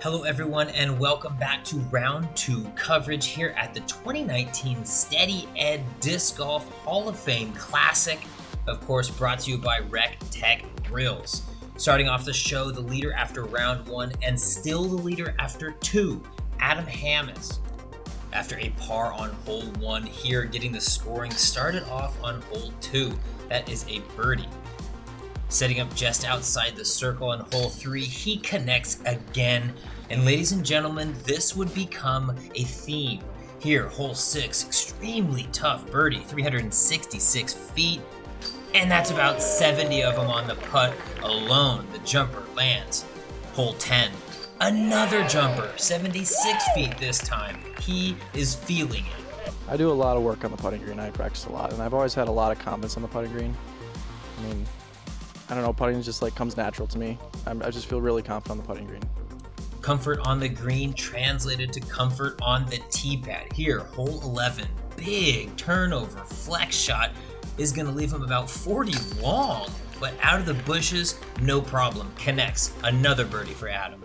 Hello everyone and welcome back to round 2 coverage here at the 2019 Steady Ed Disc Golf Hall of Fame Classic, of course brought to you by REC TEC Grills. Starting off the show, the leader after round 1 and still the leader after 2, Adam Hammes. After a par on hole 1 here, getting the scoring started off on hole 2. That is a birdie. Setting up just outside the circle on hole 3, he connects again. And ladies and gentlemen, this would become a theme. Here, hole 6, extremely tough birdie, 366 feet. And that's about 70 of them on the putt alone. The jumper lands. Hole 10, another jumper, 76 feet this time. He is feeling it. I do a lot of work on the putting green. I practice a lot, and I've always had a lot of confidence on the putting green. I don't know, putting just comes natural to me. I just feel really confident on the putting green. Comfort on the green translated to comfort on the tee pad. Here, hole 11, big turnover, flex shot is gonna leave him about 40 long, but out of the bushes, no problem, connects, another birdie for Adam.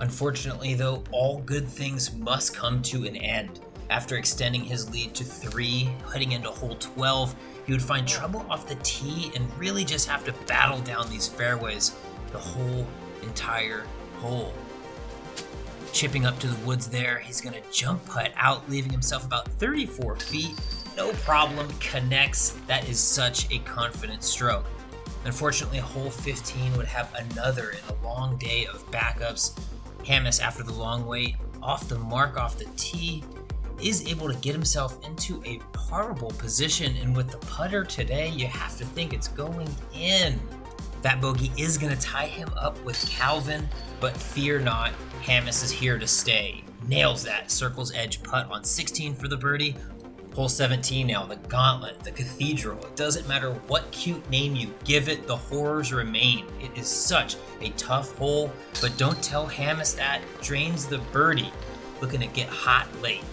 Unfortunately though, all good things must come to an end. After extending his lead to 3, heading into hole 12, he would find trouble off the tee and really just have to battle down these fairways the whole entire hole. Chipping up to the woods there, he's gonna jump putt out, leaving himself about 34 feet. No problem, connects. That is such a confident stroke. Unfortunately, hole 15 would have another in a long day of backups. Hammes, after the long wait, off the mark off the tee, is able to get himself into a parable position, and with the putter today, you have to think it's going in. That bogey is going to tie him up with Calvin, but fear not, Hammes is here to stay. Nails that circle's edge putt on 16 for the birdie. Hole 17 now, the gauntlet, the cathedral. It doesn't matter what cute name you give it, the horrors remain. It is such a tough hole, but don't tell Hammes that. Drains the birdie, looking to get hot late.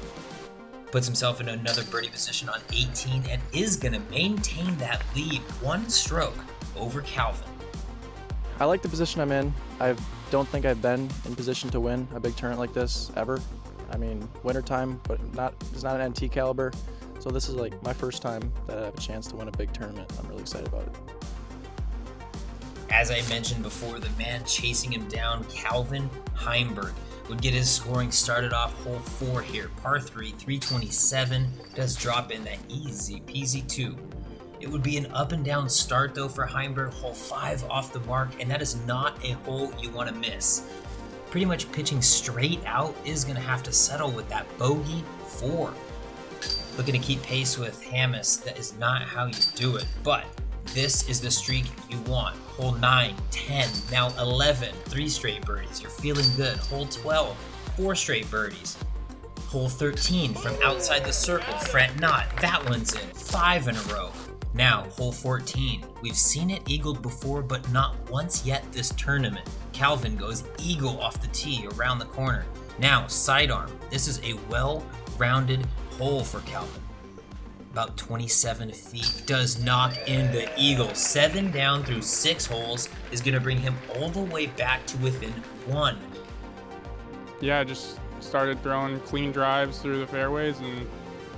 Puts himself in another birdie position on 18 and is going to maintain that lead, one stroke over Calvin. I like the position I'm in. I don't think I've been in position to win a big tournament like this ever. Wintertime, but it's not an NT caliber. So this is my first time that I have a chance to win a big tournament. I'm really excited about it. As I mentioned before, the man chasing him down, Calvin Heinberg, would get his scoring started off hole 4 here. Par 3, 327, does drop in that easy peasy 2. It would be an up and down start though for Heinberg, hole 5 off the mark, and that is not a hole you want to miss. Pretty much pitching straight out is going to have to settle with that bogey 4. Looking to keep pace with Hammes, that is not how you do it, but this is the streak you want. Hole 9, 10, now 11, 3 straight birdies. You're feeling good. Hole 12, 4 straight birdies. Hole 13, from outside the circle, fret not. That one's in, 5 in a row. Now, hole 14. We've seen it eagled before, but not once yet this tournament. Calvin goes eagle off the tee around the corner. Now, sidearm. This is a well-rounded hole for Calvin. About 27 feet, does knock in the eagle. 7 down through 6 holes is going to bring him all the way back to within 1. Yeah, I just started throwing clean drives through the fairways and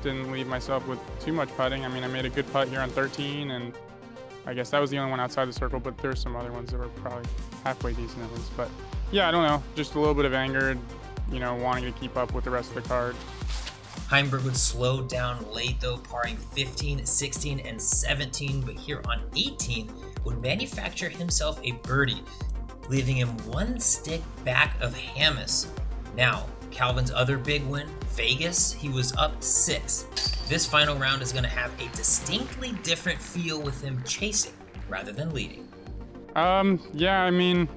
didn't leave myself with too much putting. I made a good putt here on 13, and I guess that was the only one outside the circle, but there's some other ones that were probably halfway decent at least. But yeah, I don't know, just a little bit of anger, wanting to keep up with the rest of the card. Heinberg would slow down late though, parring 15, 16, and 17, but here on 18 would manufacture himself a birdie, leaving him 1 stick back of Hammes. Now, Calvin's other big win, Vegas, he was up 6. This final round is going to have a distinctly different feel with him chasing rather than leading. Yeah,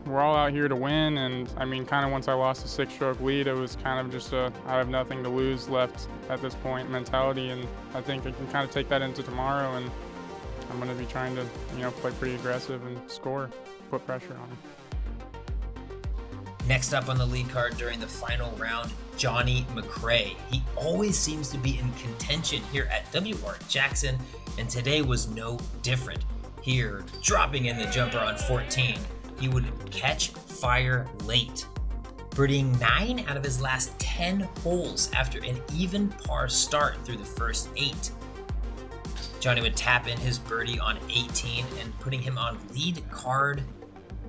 we're all out here to win, and kind of once I lost a 6-stroke lead, it was kind of just I have nothing to lose left at this point mentality, and I think I can kind of take that into tomorrow, and I'm going to be trying to, play pretty aggressive and score, put pressure on him. Next up on the lead card during the final round, Johnny McRae. He always seems to be in contention here at WR Jackson, and today was no different. Here, dropping in the jumper on 14, he would catch fire late. birdieing 9 out of his last 10 holes after an even par start through the first 8. Johnny would tap in his birdie on 18 and putting him on lead card,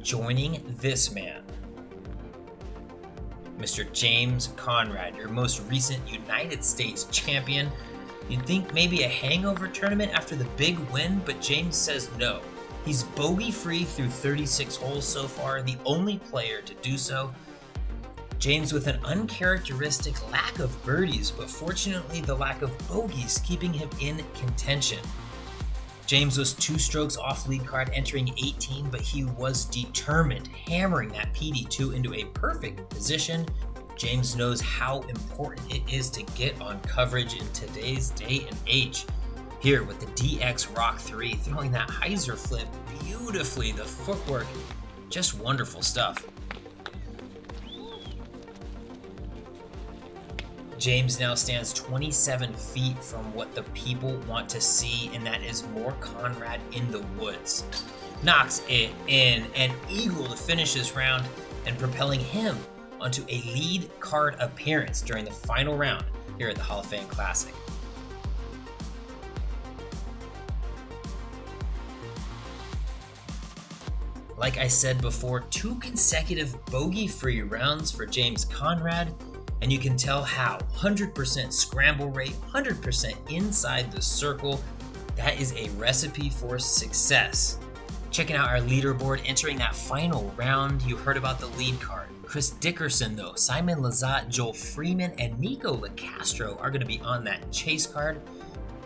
joining this man, Mr. James Conrad, your most recent United States champion. You'd think maybe a hangover tournament after the big win, but James says no. He's bogey-free through 36 holes so far, the only player to do so. James with an uncharacteristic lack of birdies, but fortunately the lack of bogeys keeping him in contention. James was 2 strokes off lead card entering 18, but he was determined, hammering that PD2 into a perfect position. James knows how important it is to get on coverage in today's day and age. Here with the DX Rock 3, throwing that hyzer flip beautifully, the footwork, just wonderful stuff. James now stands 27 feet from what the people want to see, and that is more Conrad in the woods. Knocks it in, an eagle to finish this round, and propelling him onto a lead card appearance during the final round here at the Hall of Fame Classic. Like I said before, 2 consecutive bogey-free rounds for James Conrad, and you can tell how. 100% scramble rate, 100% inside the circle. That is a recipe for success. Checking out our leaderboard, entering that final round, you heard about the lead card. Chris Dickerson, though, Simon Lizotte, Joel Freeman, and Nico LaCastro are going to be on that chase card.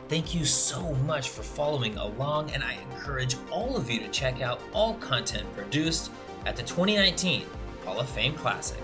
Thank you so much for following along, and I encourage all of you to check out all content produced at the 2019 Hall of Fame Classic.